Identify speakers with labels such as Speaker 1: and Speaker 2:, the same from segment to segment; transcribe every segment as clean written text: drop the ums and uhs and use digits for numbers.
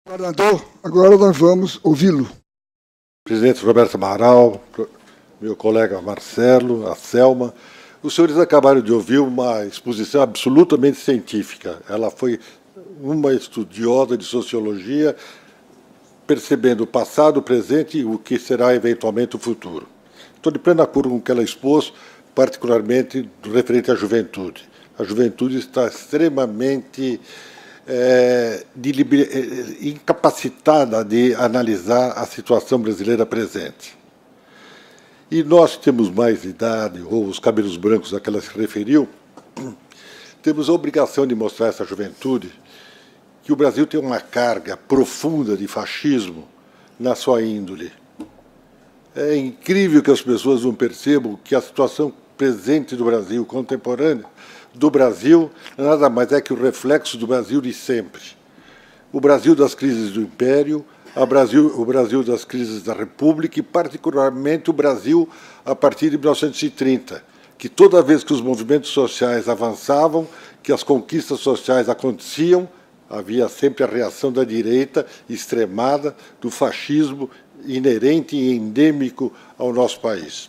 Speaker 1: Governador, agora nós vamos ouvi-lo.
Speaker 2: Presidente Roberto Amaral, meu colega Marcelo, a Selma, os senhores acabaram de ouvir uma exposição absolutamente científica. Ela foi uma estudiosa de sociologia, percebendo o passado, o presente e o que será eventualmente o futuro. Estou de pleno acordo com o que ela expôs, particularmente referente à juventude. A juventude está extremamente incapacitada de analisar a situação brasileira presente. E nós que temos mais idade, ou os cabelos brancos a que ela se referiu, temos a obrigação de mostrar a essa juventude que o Brasil tem uma carga profunda de fascismo na sua índole. É incrível que as pessoas não percebam que a situação presente do Brasil, contemporânea do Brasil, nada mais é que o reflexo do Brasil de sempre. O Brasil das crises do Império, o Brasil das crises da República e, particularmente, o Brasil a partir de 1930, que toda vez que os movimentos sociais avançavam, que as conquistas sociais aconteciam, havia sempre a reação da direita extremada, do fascismo inerente e endêmico ao nosso país.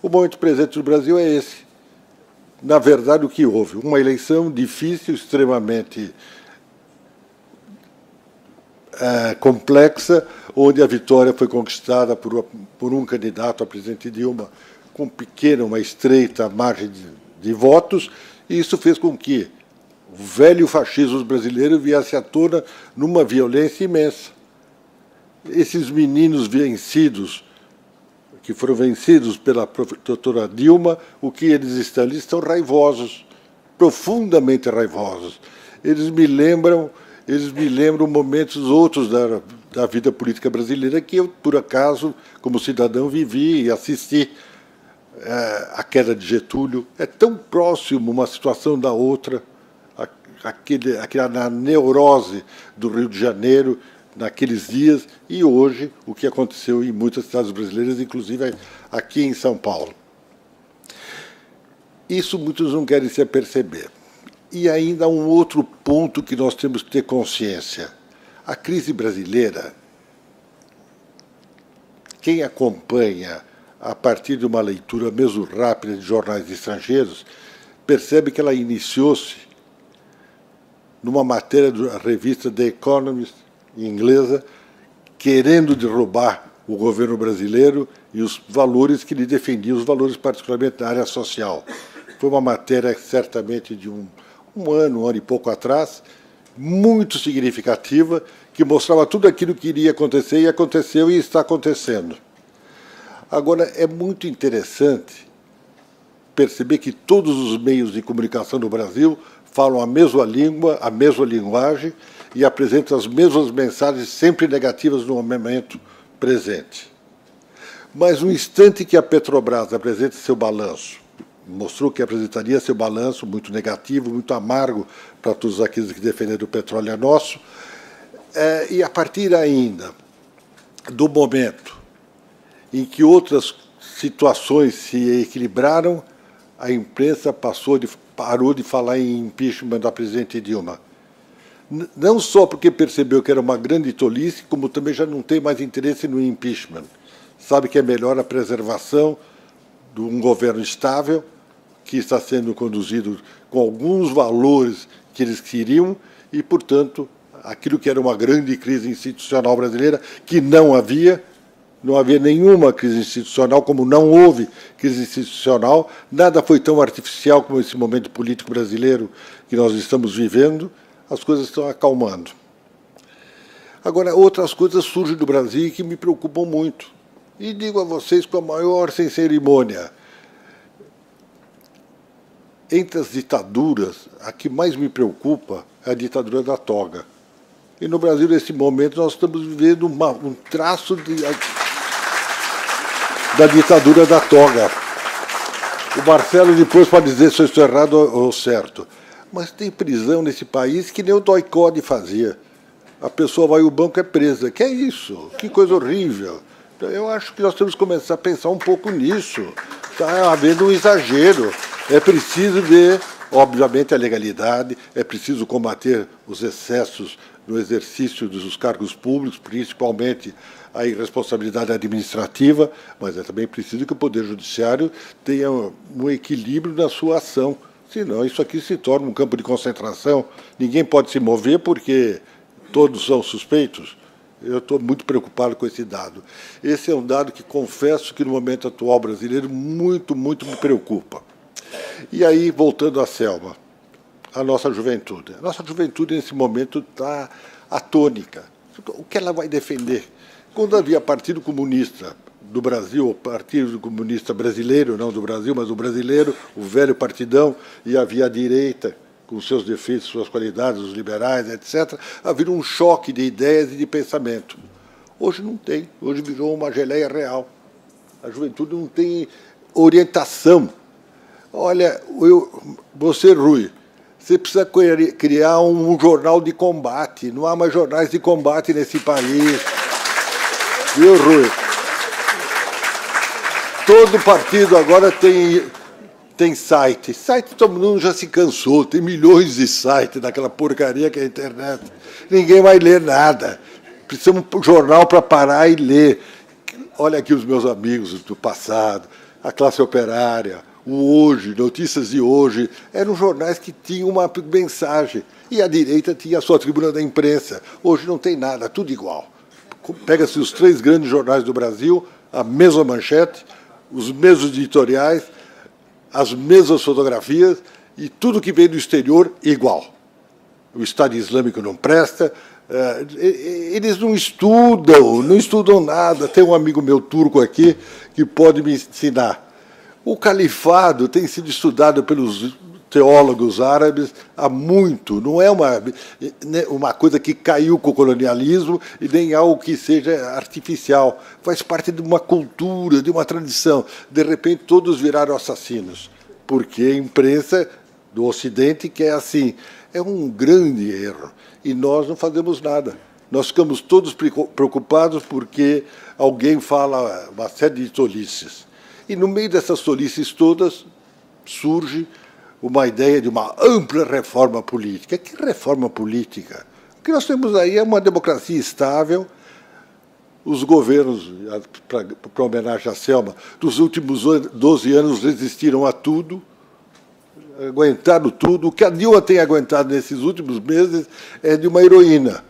Speaker 2: O momento presente do Brasil é esse. Na verdade, o que houve? Uma eleição difícil, extremamente complexa, onde a vitória foi conquistada por um candidato a presidente Dilma com uma estreita margem de votos, e isso fez com que o velho fascismo brasileiro viesse à tona numa violência imensa. Esses meninos vencidos, que foram vencidos pela doutora Dilma, o que eles estão? Eles estão raivosos, profundamente raivosos. Eles me lembram momentos outros da vida política brasileira que eu, por acaso, como cidadão, vivi e assisti. A queda de Getúlio. É tão próximo uma situação da outra, aquela neurose do Rio de Janeiro, naqueles dias, e hoje o que aconteceu em muitas cidades brasileiras, inclusive aqui em São Paulo. Isso muitos não querem se aperceber. E ainda um outro ponto que nós temos que ter consciência. A crise brasileira, quem acompanha a partir de uma leitura mesmo rápida de jornais estrangeiros, percebe que ela iniciou-se numa matéria da revista The Economist, inglesa, querendo derrubar o governo brasileiro e os valores que lhe defendiam, os valores particularmente na área social. Foi uma matéria, certamente, de um ano e pouco atrás, muito significativa, que mostrava tudo aquilo que iria acontecer, e aconteceu e está acontecendo. Agora, é muito interessante perceber que todos os meios de comunicação no Brasil falam a mesma língua, a mesma linguagem, e apresentam as mesmas mensagens sempre negativas no momento presente. Mas no instante que a Petrobras apresenta seu balanço, mostrou que apresentaria seu balanço muito negativo, muito amargo para todos aqueles que defenderam o petróleo é nosso, e a partir ainda do momento em que outras situações se equilibraram, a imprensa parou de falar em impeachment da presidente Dilma. Não só porque percebeu que era uma grande tolice, como também já não tem mais interesse no impeachment. Sabe que é melhor a preservação de um governo estável, que está sendo conduzido com alguns valores que eles queriam, e, portanto, aquilo que era uma grande crise institucional brasileira, que não havia nenhuma crise institucional, como não houve crise institucional, nada foi tão artificial como esse momento político brasileiro que nós estamos vivendo, as coisas estão acalmando. Agora, outras coisas surgem do Brasil que me preocupam muito. E digo a vocês com a maior sem cerimônia. Entre as ditaduras, a que mais me preocupa é a ditadura da toga. E no Brasil, nesse momento, nós estamos vivendo um traço da ditadura da toga. O Marcelo depois pode dizer se eu estou errado ou certo. Mas tem prisão nesse país que nem o doicode fazia. A pessoa vai ao banco e é presa. Que é isso? Que coisa horrível. Então, eu acho que nós temos que começar a pensar um pouco nisso. Está havendo um exagero. É preciso ver, obviamente, a legalidade, é preciso combater os excessos no exercício dos cargos públicos, principalmente a irresponsabilidade administrativa, mas é também preciso que o Poder Judiciário tenha um equilíbrio na sua ação. Senão, isso aqui se torna um campo de concentração. Ninguém pode se mover porque todos são suspeitos. Eu estou muito preocupado com esse dado. Esse é um dado que, confesso que, no momento atual brasileiro, muito me preocupa. E aí, voltando à Selma, a nossa juventude. A nossa juventude, nesse momento, está atônica. O que ela vai defender? Quando havia Partido Comunista do Brasil, o Partido Comunista Brasileiro, não do Brasil, mas do brasileiro, o velho partidão, e havia a direita, com seus defeitos, suas qualidades, os liberais, etc., havia um choque de ideias e de pensamento. Hoje não tem. Hoje virou uma geleia real. A juventude não tem orientação. Olha, você, Rui, você precisa criar um jornal de combate. Não há mais jornais de combate nesse país. Viu, Rui? Todo partido agora tem site. Site todo mundo já se cansou. Tem milhões de sites daquela porcaria que é a internet. Ninguém vai ler nada. Precisamos de um jornal para parar e ler. Olha aqui os meus amigos do passado, a classe operária, o Hoje, Notícias de Hoje. Eram jornais que tinham uma mensagem. E a direita tinha a sua tribuna da imprensa. Hoje não tem nada, tudo igual. Pega-se os 3 grandes jornais do Brasil, a mesma manchete, os mesmos editoriais, as mesmas fotografias e tudo que vem do exterior igual. O Estado Islâmico não presta, eles não estudam nada. Tem um amigo meu turco aqui que pode me ensinar. O califado tem sido estudado pelos teólogos árabes há muito. Não é uma coisa que caiu com o colonialismo e nem algo que seja artificial. Faz parte de uma cultura, de uma tradição. De repente, todos viraram assassinos, porque a imprensa do Ocidente quer assim. É um grande erro. E nós não fazemos nada. Nós ficamos todos preocupados porque alguém fala uma série de tolices. E, no meio dessas tolices todas, surge uma ideia de uma ampla reforma política. Que reforma política? O que nós temos aí é uma democracia estável. Os governos, para homenagem à Selma, dos últimos 12 anos resistiram a tudo, aguentaram tudo. O que a Dilma tem aguentado nesses últimos meses é de uma heroína.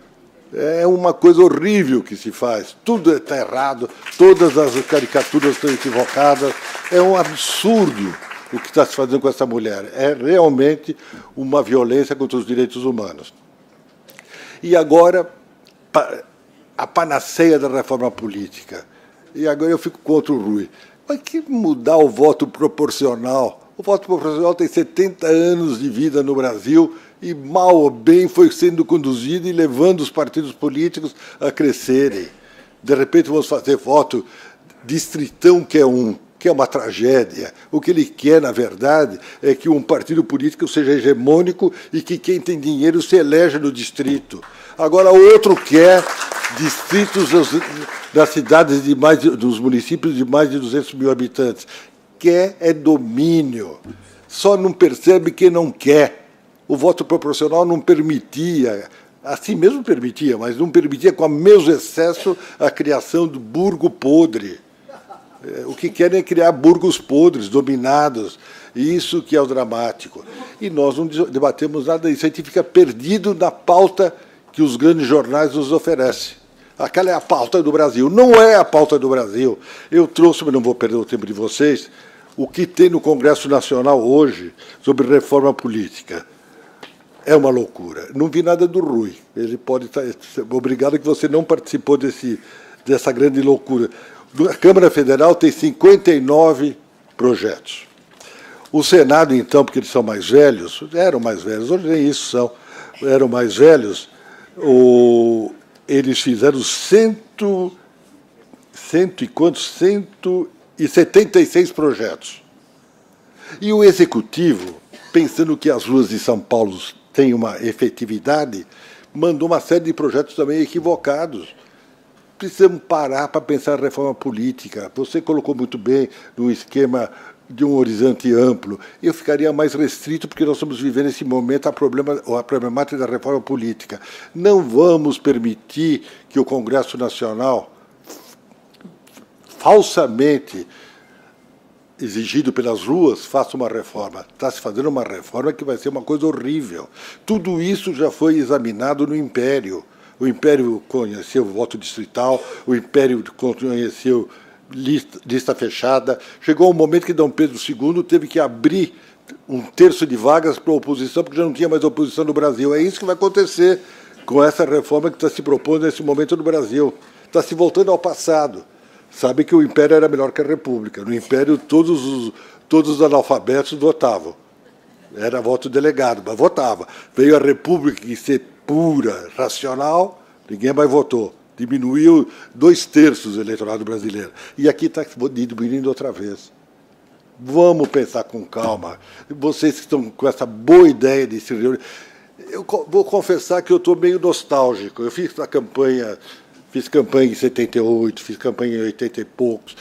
Speaker 2: É uma coisa horrível que se faz. Tudo está errado, todas as caricaturas estão equivocadas. É um absurdo o que está se fazendo com essa mulher. É realmente uma violência contra os direitos humanos. E agora, a panaceia da reforma política. E agora eu fico contra o Rui. Mas que mudar o voto proporcional? O voto proporcional tem 70 anos de vida no Brasil e, mal ou bem, foi sendo conduzido e levando os partidos políticos a crescerem. De repente, vamos fazer voto distritão, que é uma tragédia. O que ele quer, na verdade, é que um partido político seja hegemônico e que quem tem dinheiro se eleja no distrito. Agora, outro quer distritos das cidades dos municípios de mais de 200 mil habitantes. Quer é domínio. Só não percebe quem não quer. O voto proporcional não permitia, assim mesmo permitia, mas não permitia com o mesmo excesso a criação do burgo podre. O que querem é criar burgos podres, dominados. Isso que é o dramático. E nós não debatemos nada disso. A gente fica perdido na pauta que os grandes jornais nos oferecem. Aquela é a pauta do Brasil. Não é a pauta do Brasil. Eu trouxe, mas não vou perder o tempo de vocês, o que tem no Congresso Nacional hoje sobre reforma política. É uma loucura. Não vi nada do Rui. Ele pode estar... Obrigado que você não participou dessa grande loucura. A Câmara Federal tem 59 projetos. O Senado, então, porque eles são mais velhos, eram mais velhos, hoje nem isso são, eram mais velhos, eles fizeram 176 projetos. E o Executivo, pensando que as ruas de São Paulo têm uma efetividade, mandou uma série de projetos também equivocados. Precisamos parar para pensar em reforma política. Você colocou muito bem no esquema de um horizonte amplo, eu ficaria mais restrito, porque nós estamos vivendo nesse momento a problemática da reforma política. Não vamos permitir que o Congresso Nacional, falsamente exigido pelas ruas, faça uma reforma. Está se fazendo uma reforma que vai ser uma coisa horrível. Tudo isso já foi examinado no Império. O Império conheceu o voto distrital, o Império conheceu lista fechada. Chegou um momento que Dom Pedro II teve que abrir um terço de vagas para a oposição, porque já não tinha mais oposição no Brasil. É isso que vai acontecer com essa reforma que está se propondo nesse momento no Brasil. Está se voltando ao passado. Sabe que o Império era melhor que a República. No Império, todos os analfabetos votavam. Era voto delegado, mas votava. Veio a República, que ser pura, racional, ninguém mais votou. Diminuiu 2/3 do eleitorado brasileiro. E aqui está diminuindo outra vez. Vamos pensar com calma. Vocês que estão com essa boa ideia de se reunir. Eu vou confessar que eu estou meio nostálgico. Eu fiz campanha em 78, fiz campanha em 80 e poucos,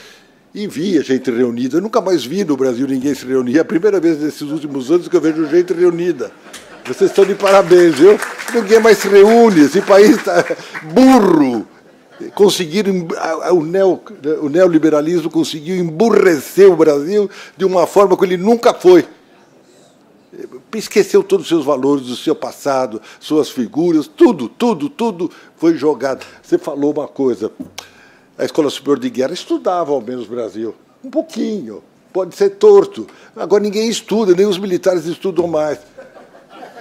Speaker 2: e via gente reunida. Eu nunca mais vi no Brasil ninguém se reunir. É a primeira vez nesses últimos anos que eu vejo gente reunida. Vocês estão de parabéns, viu? Ninguém mais se reúne, esse país está burro. Conseguiram, o neoliberalismo conseguiu emburrecer o Brasil de uma forma que ele nunca foi. Esqueceu todos os seus valores, o seu passado, suas figuras, tudo foi jogado. Você falou uma coisa, a Escola Superior de Guerra estudava ao menos no Brasil, um pouquinho, pode ser torto. Agora ninguém estuda, nem os militares estudam mais.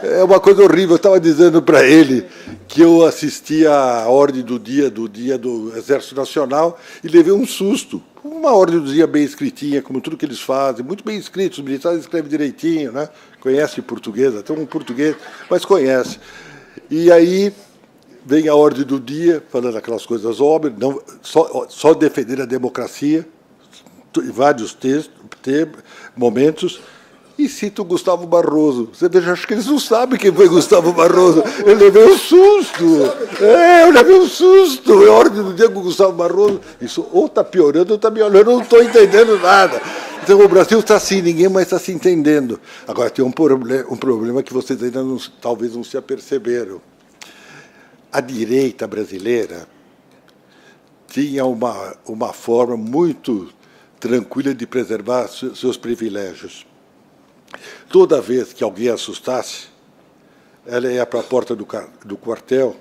Speaker 2: É uma coisa horrível. Eu estava dizendo para ele que eu assisti à ordem do dia do Exército Nacional e levei um susto. Uma ordem do dia bem escritinha, como tudo que eles fazem, muito bem escrito. Os militares escrevem direitinho, né? Conhece português, até um português, mas conhece. E aí vem a ordem do dia, falando aquelas coisas óbvias, não, só defender a democracia, em vários momentos. E cito o Gustavo Barroso. Você veja, acho que eles não sabem quem foi Gustavo Barroso. Eu levei um susto. Eu levei um susto. É a ordem do dia com o Gustavo Barroso. Isso ou está piorando ou está melhorando. Eu não estou entendendo nada. Então o Brasil está assim, ninguém mais está se entendendo. Agora tem um problema que vocês ainda talvez não se aperceberam. A direita brasileira tinha uma forma muito tranquila de preservar seus privilégios. Toda vez que alguém assustasse, ela ia para a porta do quartel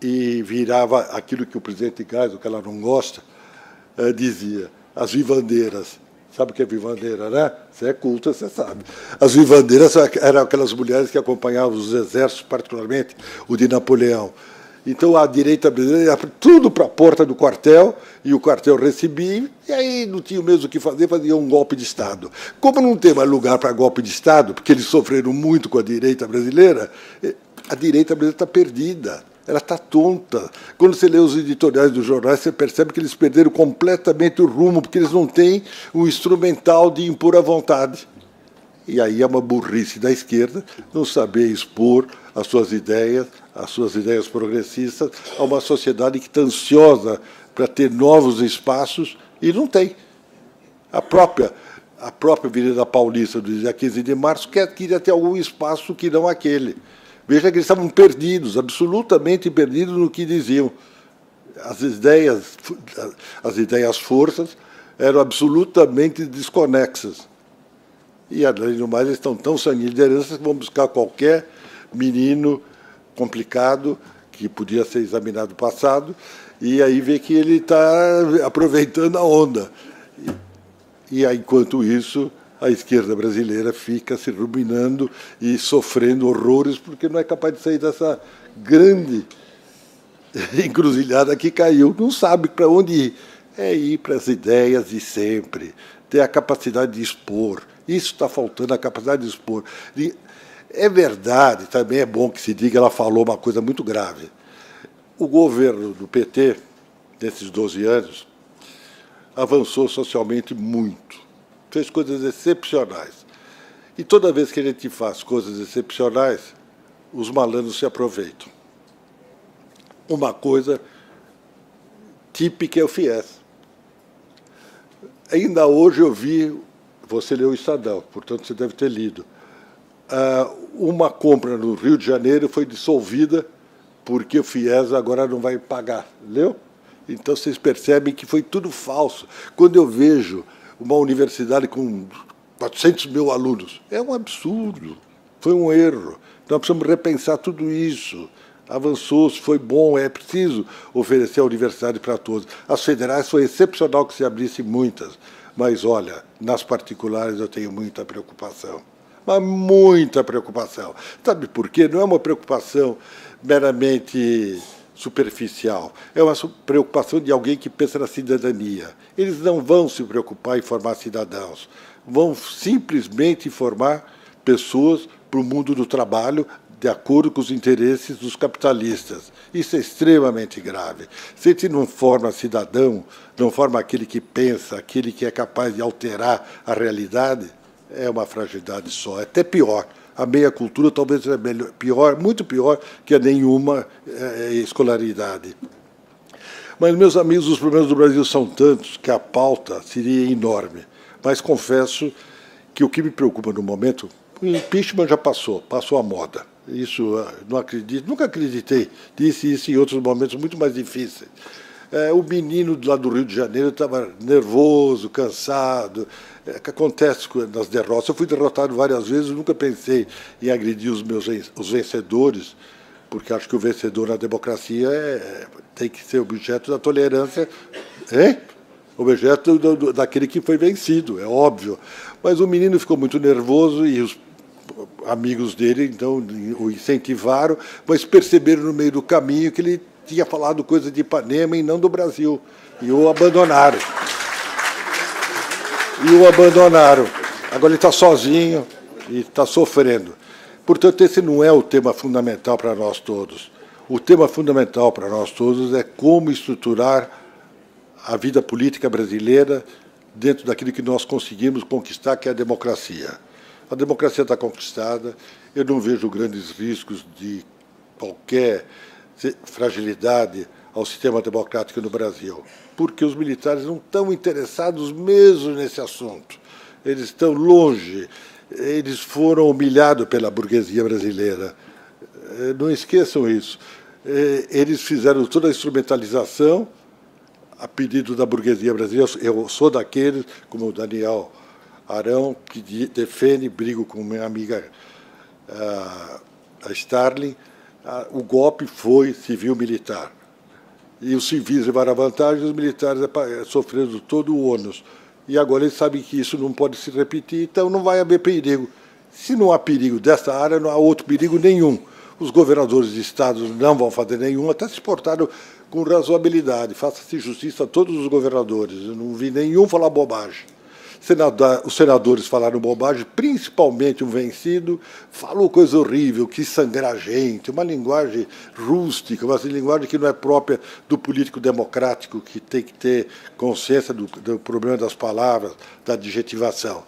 Speaker 2: e virava aquilo que o presidente Geisel, que ela não gosta, dizia, as vivandeiras. Sabe o que é vivandeira, né? Você é culta, você sabe. As vivandeiras eram aquelas mulheres que acompanhavam os exércitos, particularmente o de Napoleão. Então, a direita brasileira ia tudo para a porta do quartel, e o quartel recebia, e aí não tinha mesmo o que fazer, fazia um golpe de Estado. Como não tem mais lugar para golpe de Estado, porque eles sofreram muito com a direita brasileira está perdida, ela está tonta. Quando você lê os editoriais dos jornais, você percebe que eles perderam completamente o rumo, porque eles não têm um instrumental de impor a vontade. E aí é uma burrice da esquerda não saber expor as suas ideias progressistas a uma sociedade que está ansiosa para ter novos espaços e não tem. A própria Avenida Paulista, do dia 15 de março, queria ter algum espaço que não aquele. Veja que eles estavam perdidos, absolutamente perdidos no que diziam. As ideias forças eram absolutamente desconexas. E, além do mais, eles estão tão sem liderança que vão buscar qualquer menino complicado, que podia ser examinado no passado, e aí vê que ele está aproveitando a onda. E aí, enquanto isso, a esquerda brasileira fica se ruminando e sofrendo horrores, porque não é capaz de sair dessa grande encruzilhada que caiu. Não sabe para onde ir. É ir para as ideias de sempre, ter a capacidade de expor. Isso está faltando, a capacidade de expor. É verdade, também é bom que se diga, ela falou uma coisa muito grave. O governo do PT, nesses 12 anos, avançou socialmente muito, fez coisas excepcionais. E toda vez que a gente faz coisas excepcionais, os malandros se aproveitam. Uma coisa típica é o FIES. Ainda hoje eu vi, você leu o Estadão, portanto você deve ter lido, uma compra no Rio de Janeiro foi dissolvida porque o FIES agora não vai pagar. Leu? Então vocês percebem que foi tudo falso. Quando eu vejo uma universidade com 400 mil alunos, é um absurdo, foi um erro. Nós precisamos repensar tudo isso. Avançou, foi bom, é preciso oferecer a universidade para todos. As federais foi excepcional que se abrissem muitas, mas, olha, nas particulares eu tenho muita preocupação, mas muita preocupação. Sabe por quê? Não é uma preocupação meramente superficial, é uma preocupação de alguém que pensa na cidadania. Eles não vão se preocupar em formar cidadãos, vão simplesmente formar pessoas para o mundo do trabalho, de acordo com os interesses dos capitalistas. Isso é extremamente grave. Se a gente não forma cidadão, não forma aquele que pensa, aquele que é capaz de alterar a realidade, é uma fragilidade só. É até pior. A meia cultura talvez seja pior, muito pior que a nenhuma escolaridade. Mas, meus amigos, os problemas do Brasil são tantos que a pauta seria enorme. Mas confesso que o que me preocupa no momento, o impeachment já passou a moda. Isso não acredito, nunca acreditei. Disse isso em outros momentos muito mais difíceis. O menino lá do Rio de Janeiro estava nervoso, cansado. Que acontece nas derrotas. Eu fui derrotado várias vezes, nunca pensei em agredir os vencedores, porque acho que o vencedor na democracia tem que ser objeto da tolerância, objeto daquele que foi vencido, é óbvio. Mas o menino ficou muito nervoso e os amigos dele, então, o incentivaram, mas perceberam no meio do caminho que ele tinha falado coisa de Ipanema e não do Brasil, e o abandonaram. Agora ele está sozinho e está sofrendo. Portanto, esse não é o tema fundamental para nós todos. O tema fundamental para nós todos é como estruturar a vida política brasileira dentro daquilo que nós conseguimos conquistar, que é a democracia. A democracia está conquistada, eu não vejo grandes riscos de qualquer fragilidade ao sistema democrático no Brasil, porque os militares não estão interessados mesmo nesse assunto. Eles estão longe, eles foram humilhados pela burguesia brasileira. Não esqueçam isso. Eles fizeram toda a instrumentalização a pedido da burguesia brasileira. Eu sou daqueles, como o Daniel Arão, que defende, brigo com minha amiga a Starling, o golpe foi civil-militar. E os civis levaram a vantagem, os militares sofrendo todo o ônus. E agora eles sabem que isso não pode se repetir, então não vai haver perigo. Se não há perigo dessa área, não há outro perigo nenhum. Os governadores de estados não vão fazer nenhum, até se portaram com razoabilidade. Faça-se justiça a todos os governadores. Eu não vi nenhum falar bobagem. Os senadores falaram bobagem, principalmente um vencido, falou coisa horrível, quis sangrar a gente, uma linguagem rústica, uma linguagem que não é própria do político democrático, que tem que ter consciência do problema das palavras, da adjetivação.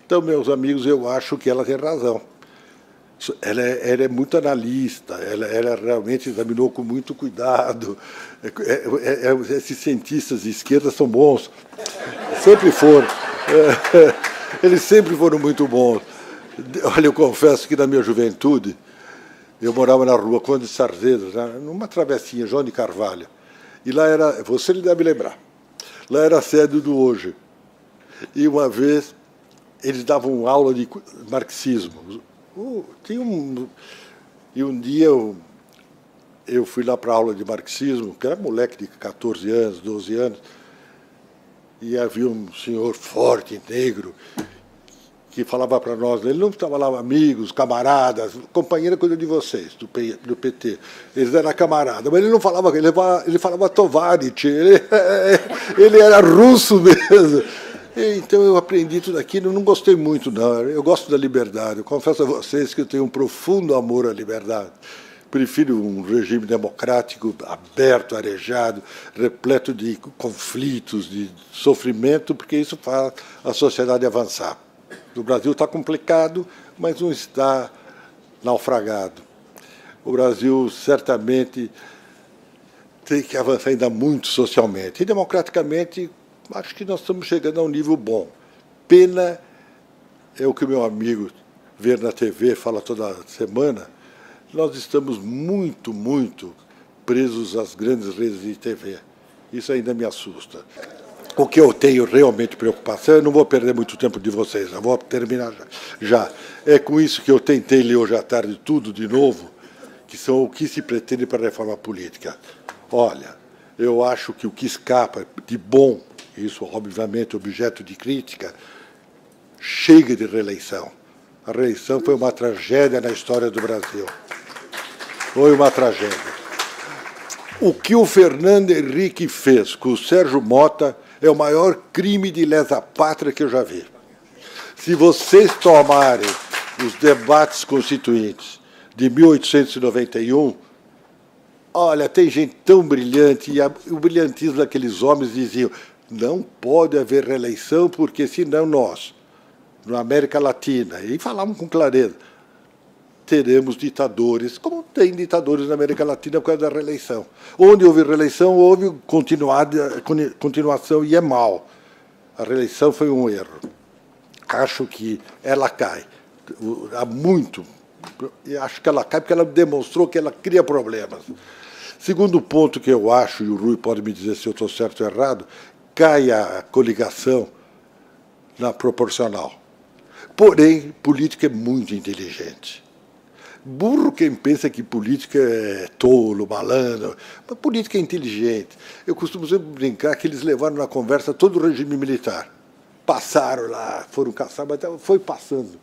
Speaker 2: Então, meus amigos, eu acho que ela tem razão. Ela é muito analista, ela realmente examinou com muito cuidado. Esses cientistas de esquerda são bons, sempre foram. Eles sempre foram muito bons. Olha, eu confesso que na minha juventude, eu morava na rua Conde de Sarzedas, numa travessinha, João de Carvalho. E lá era, você deve lembrar, lá era a sede do Hoje. E uma vez eles davam aula de marxismo. E um dia eu fui lá para a aula de marxismo, que era moleque de 14 anos, 12 anos, e havia um senhor forte, negro, que falava para nós, ele não estava lá amigos, camaradas, companheiro coisa de vocês, do PT. Eles eram camaradas, mas ele não falava, ele falava Tovarich, ele era russo mesmo. Então eu aprendi tudo aquilo, não gostei muito, não. Eu gosto da liberdade, eu confesso a vocês que eu tenho um profundo amor à liberdade. Prefiro um regime democrático, aberto, arejado, repleto de conflitos, de sofrimento, porque isso faz a sociedade avançar. O Brasil está complicado, mas não está naufragado. O Brasil certamente tem que avançar ainda muito socialmente. E democraticamente, acho que nós estamos chegando a um nível bom. Pena é o que o meu amigo vê na TV, fala toda semana, nós estamos muito, muito presos às grandes redes de TV. Isso ainda me assusta. O que eu tenho realmente preocupação, eu não vou perder muito tempo de vocês, eu vou terminar já. É com isso que eu tentei ler hoje à tarde tudo de novo, que são o que se pretende para a reforma política. Olha, eu acho que o que escapa de bom, isso obviamente objeto de crítica, chega de reeleição. A reeleição foi uma tragédia na história do Brasil. Foi uma tragédia. O que o Fernando Henrique fez com o Sérgio Mota é o maior crime de lesa-pátria que eu já vi. Se vocês tomarem os debates constituintes de 1891, olha, tem gente tão brilhante, e o brilhantismo daqueles homens diziam, não pode haver reeleição, porque senão nós, na América Latina, e falavam com clareza, teremos ditadores, como tem ditadores na América Latina por causa da reeleição. Onde houve reeleição, houve continuação, e é mal. A reeleição foi um erro. Acho que ela cai. Há muito. E acho que ela cai porque ela demonstrou que ela cria problemas. Segundo ponto que eu acho, e o Rui pode me dizer se eu estou certo ou errado, cai a coligação na proporcional. Porém, política é muito inteligente. Burro quem pensa que política é tolo, malandro, mas política é inteligente. Eu costumo sempre brincar que eles levaram na conversa todo o regime militar. Passaram lá, foram caçar, mas foi passando.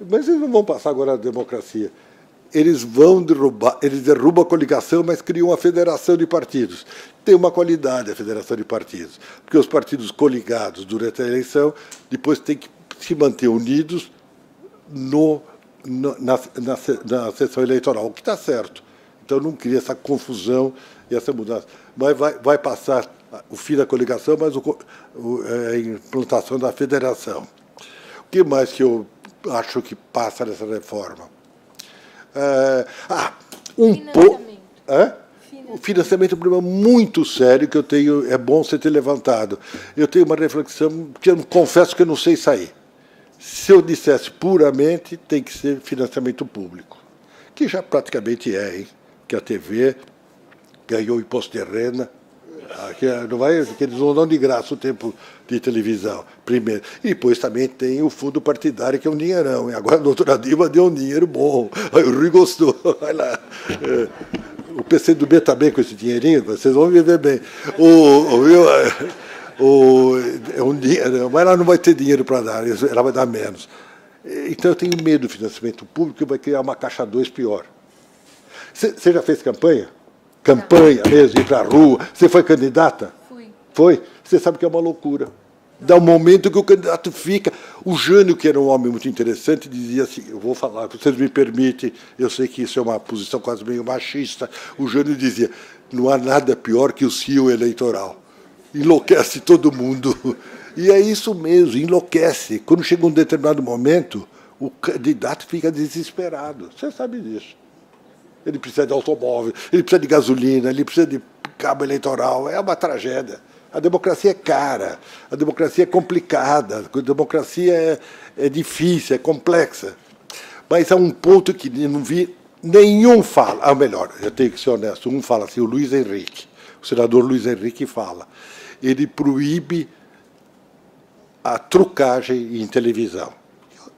Speaker 2: Mas eles não vão passar agora a democracia. Eles vão derrubar, eles derrubam a coligação, mas criam uma federação de partidos. Tem uma qualidade a federação de partidos, porque os partidos coligados durante a eleição depois têm que se manter unidos na sessão eleitoral, o que está certo. Então, não cria essa confusão e essa mudança. Mas vai passar o fim da coligação, mas a implantação da federação. O que mais que eu acho que passa nessa reforma? O financiamento é um problema muito sério que eu tenho, é bom você ter levantado. Eu tenho uma reflexão que eu confesso que eu não sei sair. Se eu dissesse puramente, tem que ser financiamento público, que já praticamente é, hein? Que a TV ganhou o imposto de renda, não vai, que eles vão dar de graça o tempo de televisão, primeiro. E depois também tem o fundo partidário, que é um dinheirão. E agora a doutora Dilma deu um dinheiro bom. Aí o Rui gostou. Vai lá. O PCdoB também com esse dinheirinho, vocês vão viver bem. É um dinheiro, mas ela não vai ter dinheiro para dar, ela vai dar menos. Então eu tenho medo do financiamento público, que vai criar uma caixa 2 pior. Você já fez campanha? Campanha mesmo, ir para a rua. Você foi candidata?
Speaker 3: Fui.
Speaker 2: Foi? Você sabe que é uma loucura. Dá um momento que o candidato fica... O Jânio, que era um homem muito interessante, dizia assim, eu vou falar, vocês me permitem, eu sei que isso é uma posição quase meio machista, o Jânio dizia, não há nada pior que o cio eleitoral. Enlouquece todo mundo. E é isso mesmo, enlouquece. Quando chega um determinado momento, o candidato fica desesperado. Você sabe disso. Ele precisa de automóvel, ele precisa de gasolina, ele precisa de cabo eleitoral. É uma tragédia. A democracia é cara, a democracia é complicada, a democracia é difícil, é complexa. Mas há um ponto que não vi nenhum fala. Ah, melhor, eu tenho que ser honesto, um fala assim, o Luiz Henrique. O senador Luiz Henrique fala. Ele proíbe a trucagem em televisão.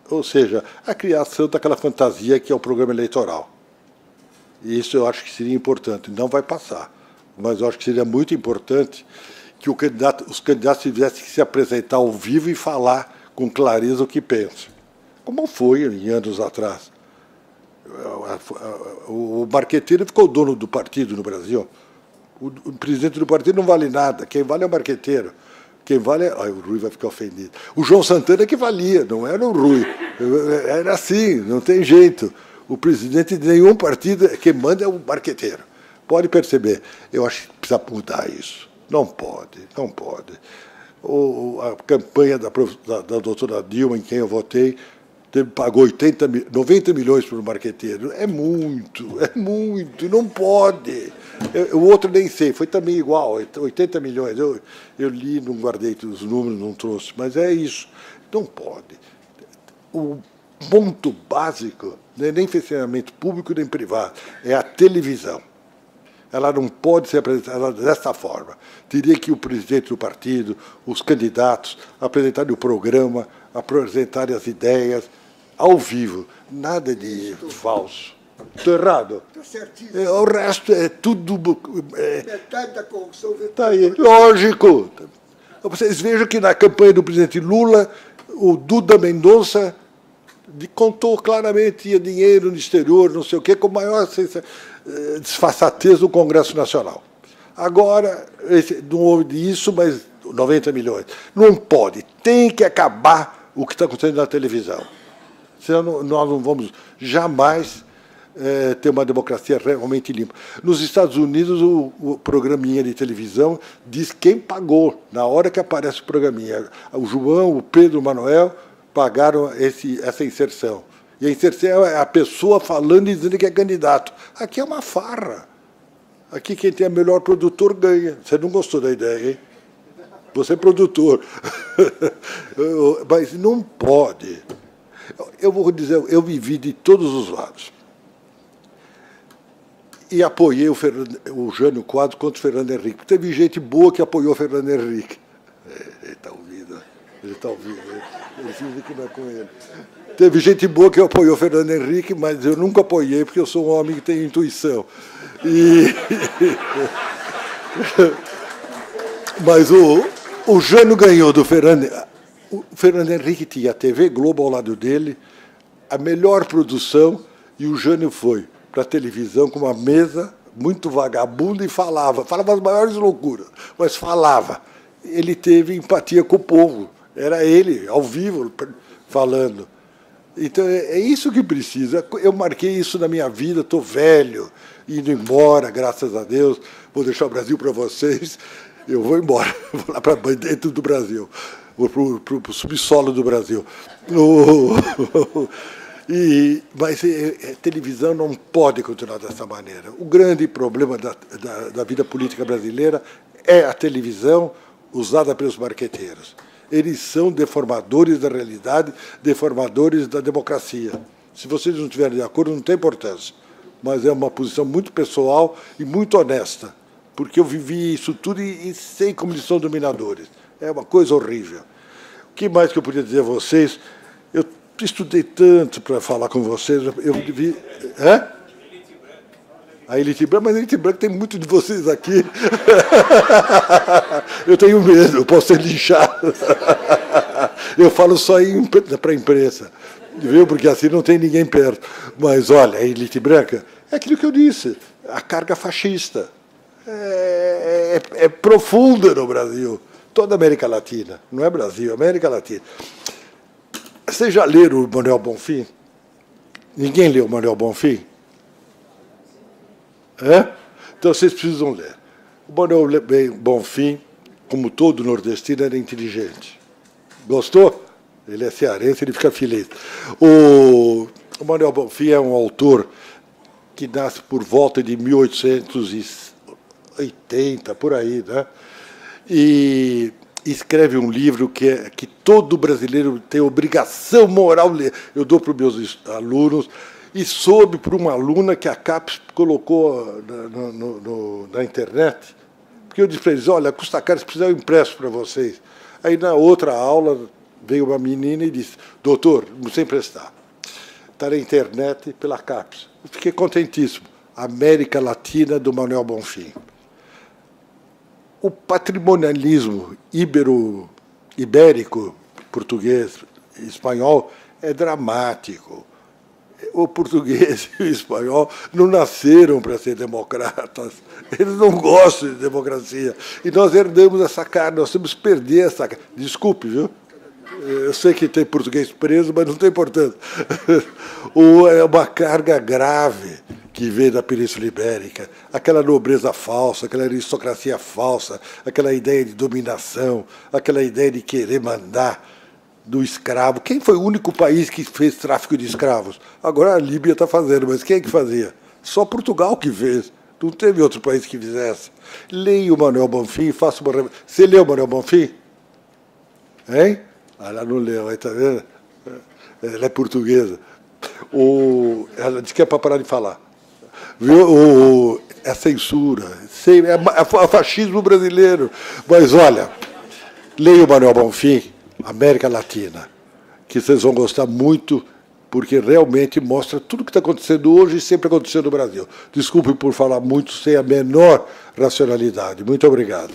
Speaker 2: Ou seja, a criação daquela fantasia que é o programa eleitoral. E isso eu acho que seria importante. Não vai passar, mas eu acho que seria muito importante que os candidatos tivessem que se apresentar ao vivo e falar com clareza o que pensam. Como foi em anos atrás. O marqueteiro ficou dono do partido no Brasil. O presidente do partido não vale nada. Quem vale é o marqueteiro. Quem vale é... Ai, o Rui vai ficar ofendido. O João Santana que valia, não era o Rui. Era assim, não tem jeito. O presidente de nenhum partido, quem manda é o marqueteiro. Pode perceber. Eu acho que precisa mudar isso. Não pode, não pode. A campanha da doutora Dilma, em quem eu votei, pagou 90 milhões para o marqueteiro. É muito, não pode. O outro nem sei, foi também igual, 80 milhões. Eu li, não guardei os números, não trouxe, mas é isso. Não pode. O ponto básico não é nem financiamento público nem privado, é a televisão. Ela não pode ser apresentada dessa forma. Teria que o presidente do partido, os candidatos, apresentarem o programa, apresentarem as ideias ao vivo. Nada de falso. Estou errado?
Speaker 1: Está certíssimo.
Speaker 2: O resto é tudo...
Speaker 1: Metade da corrupção...
Speaker 2: Está aí. Lógico. Vocês vejam que na campanha do presidente Lula, o Duda Mendonça contou claramente, tinha dinheiro no exterior, não sei o quê, com maior desfaçatez do Congresso Nacional. Agora, não houve isso, mas 90 milhões. Não pode, tem que acabar o que está acontecendo na televisão. Senão nós não vamos jamais ter uma democracia realmente limpa. Nos Estados Unidos, o programinha de televisão diz quem pagou, na hora que aparece o programinha. O João, o Pedro, o Manuel pagaram essa inserção. E a inserção é a pessoa falando e dizendo que é candidato. Aqui é uma farra. Aqui quem tem a melhor produtor ganha. Você não gostou da ideia, hein? Você é produtor. Mas não pode. Eu vou dizer, eu vivi de todos os lados. E apoiei o Jânio Quadros contra o Fernando Henrique. Teve gente boa que apoiou o Fernando Henrique. Ele está ouvindo. Ele está ouvindo. Ele finge que não é com ele. Teve gente boa que apoiou o Fernando Henrique, mas eu nunca apoiei, porque eu sou um homem que tem intuição. Mas o Jânio ganhou do Fernando. O Fernando Henrique tinha a TV Globo ao lado dele, a melhor produção, e o Jânio foi para a televisão com uma mesa muito vagabunda e falava as maiores loucuras, mas falava. Ele teve empatia com o povo. Era ele, ao vivo, falando. Então, é isso que precisa. Eu marquei isso na minha vida, estou velho, indo embora, graças a Deus. Vou deixar o Brasil para vocês. Eu vou embora, vou lá para dentro do Brasil, vou para o subsolo do Brasil. Mas a televisão não pode continuar dessa maneira. O grande problema da vida política brasileira é a televisão usada pelos marqueteiros. Eles são deformadores da realidade, deformadores da democracia. Se vocês não estiverem de acordo, não tem importância. Mas é uma posição muito pessoal e muito honesta, porque eu vivi isso tudo e sei como eles são dominadores. É uma coisa horrível. O que mais que eu podia dizer a vocês? Eu estudei tanto para falar com vocês. Eu vi... A Elite Branca, mas a Elite Branca tem muito de vocês aqui. Eu tenho medo, eu posso ser linchado. Eu falo só para a imprensa, viu? Porque assim não tem ninguém perto. Mas, olha, a Elite Branca é aquilo que eu disse, a carga fascista. É profunda no Brasil. Toda a América Latina. Não é Brasil, é América Latina. Vocês já leram o Manuel Bonfim? Ninguém leu o Manuel Bonfim? Então, vocês precisam ler. O Manuel Bonfim, como todo nordestino, era inteligente. Gostou? Ele é cearense, ele fica feliz. O Manuel Bonfim é um autor que nasce por volta de 1880, por aí, né? E escreve um livro que todo brasileiro tem obrigação moral de ler. Eu dou para os meus alunos... E soube por uma aluna que a CAPES colocou na internet, porque eu disse para eles, olha, custa caro, se precisar eu empresto para vocês. Aí, na outra aula, veio uma menina e disse, doutor, não sei emprestar. Está na internet pela CAPES. Eu fiquei contentíssimo. América Latina, do Manuel Bonfim. O patrimonialismo ibérico, português, espanhol, é dramático. O português e o espanhol não nasceram para ser democratas. Eles não gostam de democracia. E nós herdamos essa carga, nós temos que perder essa carga. Desculpe, viu? Eu sei que tem português preso, mas não tem importância. É uma carga grave que veio da Península Ibérica. Aquela nobreza falsa, aquela aristocracia falsa, aquela ideia de dominação, aquela ideia de querer mandar do escravo. Quem foi o único país que fez tráfico de escravos? Agora a Líbia está fazendo, mas quem é que fazia? Só Portugal que fez. Não teve outro país que fizesse. Leia o Manuel Bonfim e faça uma... Você leu o Manuel Bonfim? Hein? Ela não leu, aí tá vendo? Ela é portuguesa. Ela disse que é para parar de falar. Viu? É censura. É fascismo brasileiro. Mas olha, leia o Manuel Bonfim, América Latina, que vocês vão gostar muito, porque realmente mostra tudo o que está acontecendo hoje e sempre aconteceu no Brasil. Desculpe por falar muito sem a menor racionalidade. Muito obrigado.